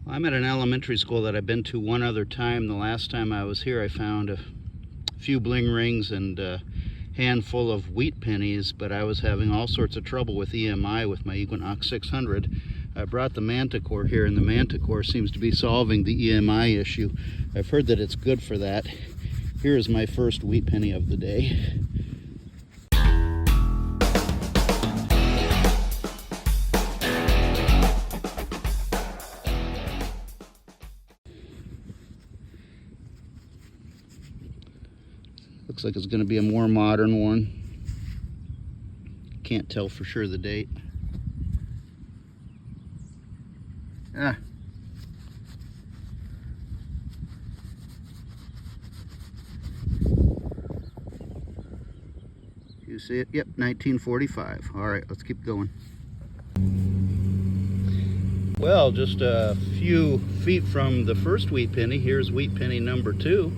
I'm at an elementary school that I've been to one other time. The last time I was here, I found a few bling rings and a handful of wheat pennies, but I was having all sorts of trouble with EMI with my Equinox 600. I brought the Manticore here, and the Manticore seems to be solving the EMI issue. I've heard that it's good for that. Here is my first wheat penny of the day. Looks like it's going to be a more modern one. Can't tell for sure the date. Ah. You see it? Yep, 1945. All right, let's keep going. Well, just a few feet from the first wheat penny, here's wheat penny number 2.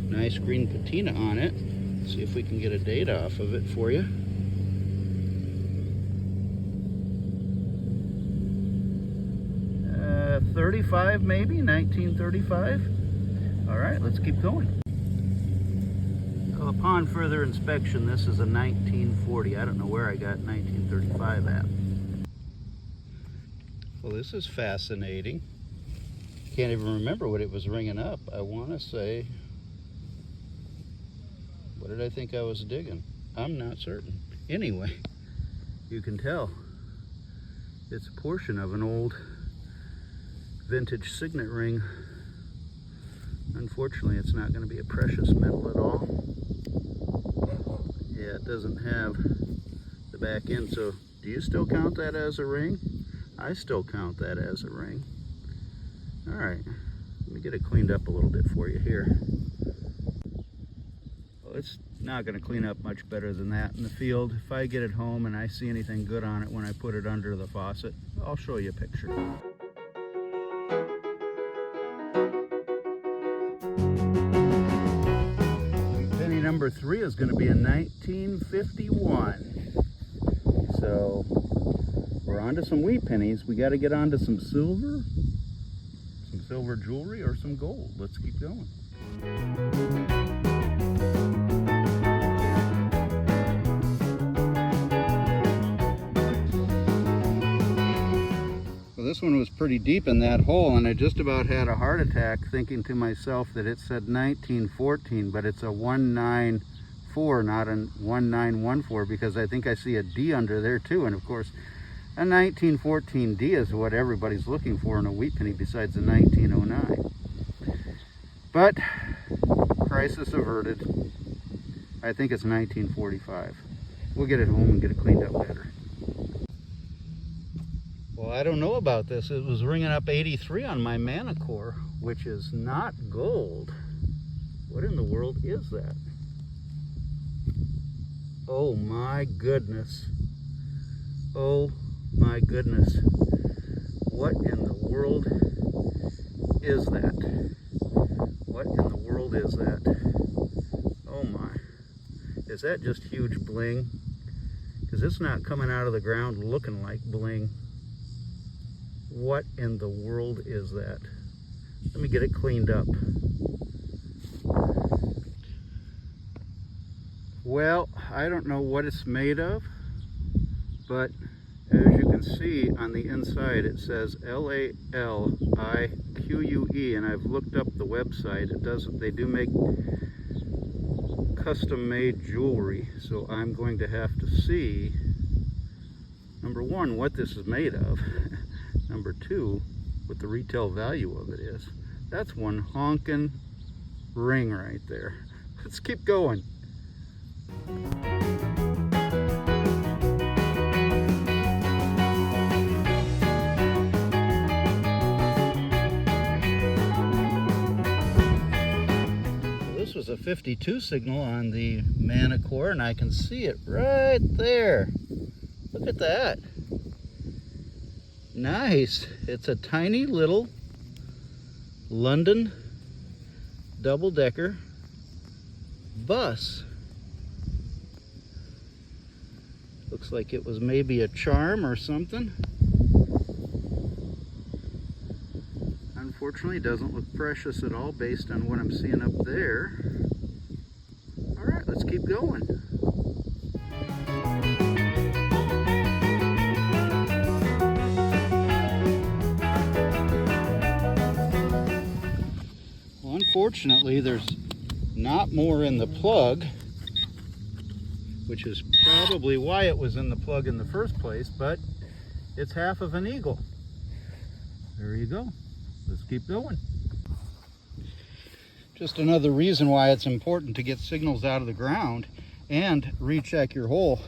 Nice green patina on it. Let's see if we can get a date off of it for you. Uh, 35 maybe, 1935. All right, let's keep going. Well, upon further inspection, this is a 1940. I don't know where I got 1935 at. Well, this is fascinating. Can't even remember what it was ringing up. I want to say, what did I think I was digging? I'm not certain. Anyway, you can tell it's a portion of an old vintage signet ring. Unfortunately, it's not going to be a precious metal at all. Yeah, it doesn't have the back end. So do you still count that as a ring? I still count that as a ring. All right, let me get it cleaned up a little bit for you here. Well, it's not going to clean up much better than that in the field. If I get it home and I see anything good on it when I put it under the faucet, I'll show you a picture. Penny number 3 is going to be in 1951. So we're on to some wheat pennies. We got to get on to some silver jewelry, or some gold. Let's keep going. Well, this one was pretty deep in that hole, and I just about had a heart attack thinking to myself that it said 1914, but it's a 194, not a 1914, because I think I see a D under there too. And of course, a 1914 D is what everybody's looking for in a wheat penny besides a 1909. But crisis averted. I think it's 1945. We'll get it home and get it cleaned up better. Well, I don't know about this. It was ringing up 83 on my Manticore, which is not gold. What in the world is that? Oh my goodness. Oh my goodness. What in the world is that? What in the world is that? Oh my. Is that just huge bling? Because it's not coming out of the ground looking like bling. What in the world is that? Let me get it cleaned up. Well, I don't know what it's made of, but as you can see on the inside it says L-A-L-I-Q-U-E, and I've looked up the website. They do make custom made jewelry, so I'm going to have to see, number one, what this is made of. Number 2, what the retail value of it is. That's one honkin' ring right there. Let's keep going. This was a 52 signal on the Manticore, and I can see it right there. Look at that. Nice. It's a tiny little London double-decker bus. Looks like it was maybe a charm or something. unfortunately doesn't look precious at all based on what I'm seeing up there. All right, let's keep going. Well, unfortunately, there's not more in the plug, which is probably why it was in the plug in the first place, but it's half of an eagle. There you go. Let's keep going. Just another reason why it's important to get signals out of the ground and recheck your hole.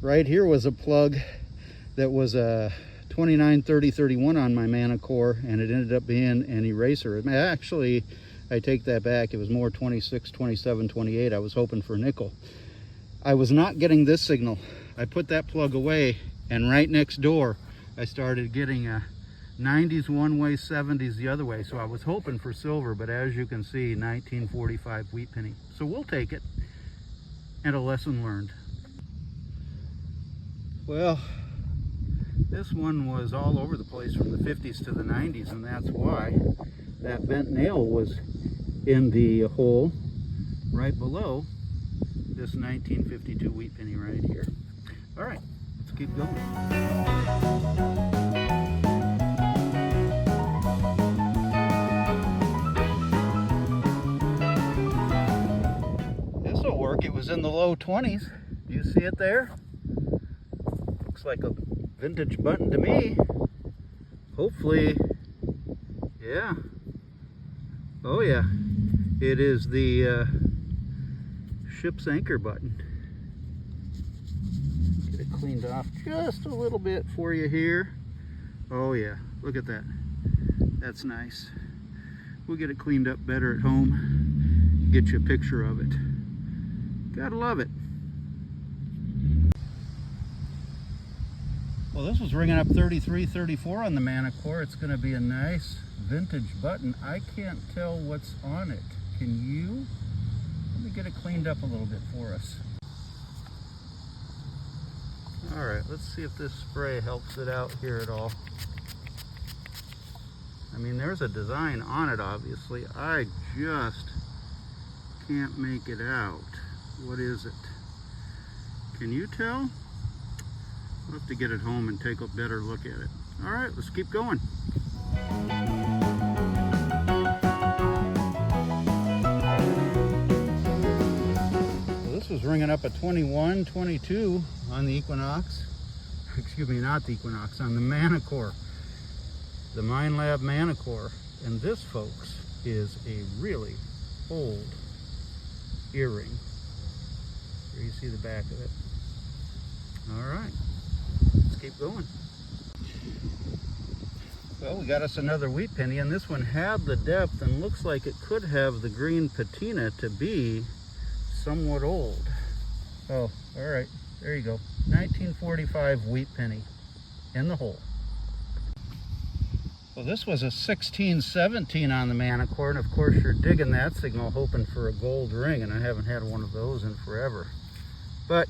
Right here was a plug that was a 29, 30, 31 on my Manicore, and it ended up being an eraser. Actually, I take that back. It was more 26, 27, 28. I was hoping for nickel. I was not getting this signal. I put that plug away, and right next door, I started getting a 90s one way, 70s the other way. So I was hoping for silver, but as you can see, 1945 wheat penny. So we'll take it, and a lesson learned. Well, this one was all over the place from the 50s to the 90s, and that's why that bent nail was in the hole right below this 1952 wheat penny right here. All right, let's keep going. This'll work. It was in the low 20s. Do you see it there? Looks like a vintage button to me. Hopefully, yeah. Oh yeah, it is the ship's anchor button. Get it cleaned off just a little bit for you here. Oh yeah, look at that. That's nice. We'll get it cleaned up better at home. Get you a picture of it. Gotta love it. Well, this was ringing up 33, 34 on the Manicore. It's going to be a nice vintage button. I can't tell what's on it. Can you? Let me get it cleaned up a little bit for us. All right, let's see if this spray helps it out here at all. I mean, there's a design on it, obviously. I just can't make it out. What is it? Can you tell? We'll have to get it home and take a better look at it. All right, let's keep going. Well, this was ringing up at 21, 22 on the Equinox. Excuse me, not the Equinox, on the Manicore. The Mine Lab Manicore. And this, folks, is a really old earring. Here you see the back of it. All right. Let's keep going. Well, we got us another wheat penny, and this one had the depth and looks like it could have the green patina to be somewhat old. Oh, all right, there you go. 1945 wheat penny in the hole. Well, this was a 1617 on the Manicore, and of course you're digging that signal hoping for a gold ring, and I haven't had one of those in forever. But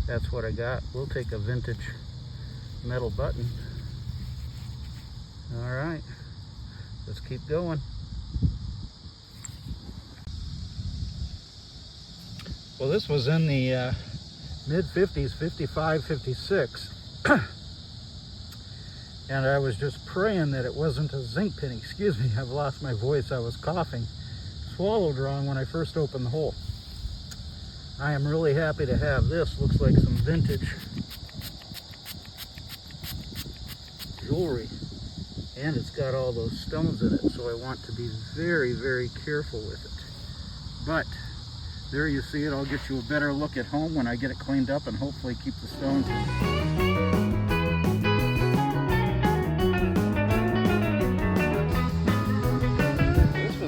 that's what I got. We'll take a vintage metal button. All right, let's keep going. Well, this was in the mid-50s, 55, 56. And I was just praying that it wasn't a zinc penny. Excuse me, I've lost my voice. I was coughing. Swallowed wrong when I first opened the hole. I am really happy to have this. Looks like some vintage jewelry. And it's got all those stones in it, so I want to be very, very careful with it. But there you see it. I'll get you a better look at home when I get it cleaned up and hopefully keep the stones in.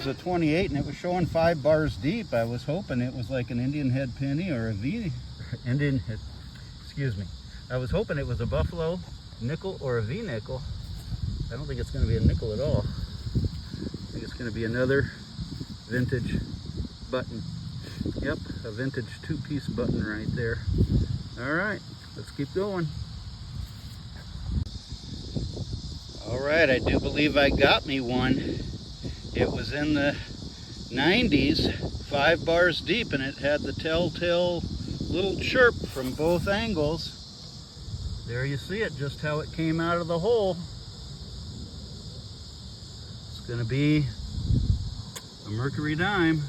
A 28 and it was showing 5 bars deep. I was hoping it was like an Indian head penny or a Indian head, excuse me. I was hoping it was a buffalo nickel or a V nickel. I don't think it's going to be a nickel at all. I think it's going to be another vintage button. Yep, a vintage 2-piece button right there. All right, let's keep going. All Alright, I do believe I got me one. It was in the 90s, 5 bars deep, and it had the telltale little chirp from both angles. There you see it, just how it came out of the hole. It's gonna be a Mercury dime.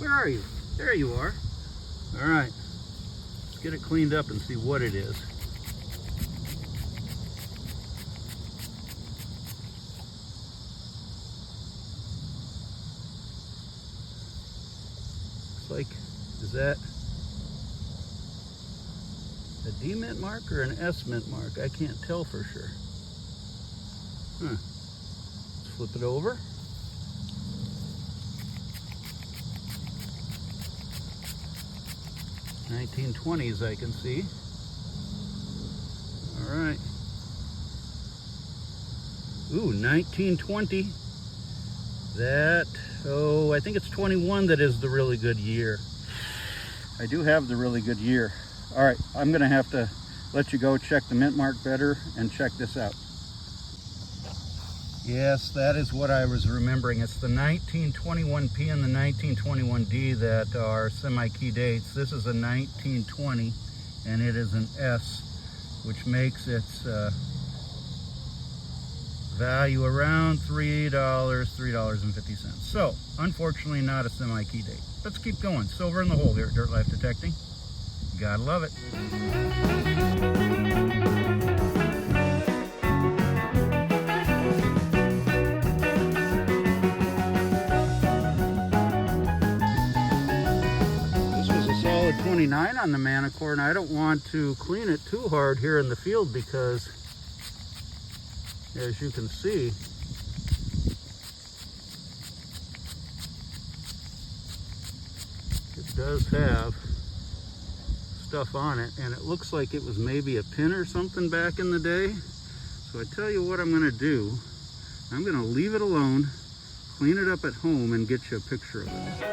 Where are you? There you are. Alright, let's get it cleaned up and see what it is. Like, is that a D mint mark or an S mint mark? I can't tell for sure. Let's flip it over. (1920s) I can see. All right. Ooh, 1920. That, oh, I think it's 21 that is the really good year. I do have the really good year. All right, I'm gonna have to let you go check the mint mark better and check this out. Yes, that is what I was remembering. It's the 1921P and the 1921D that are semi-key dates. This is a 1920 and it is an S, which makes its value around $3.50. So, unfortunately not a semi-key date. Let's keep going. Silver in the hole here at Dirt Life Detecting. Gotta love it. This was a solid 29 on the Manicore, and I don't want to clean it too hard here in the field because, as you can see, it does have stuff on it, and it looks like it was maybe a pin or something back in the day. So I tell you what I'm going to do. I'm going to leave it alone, clean it up at home, and get you a picture of it.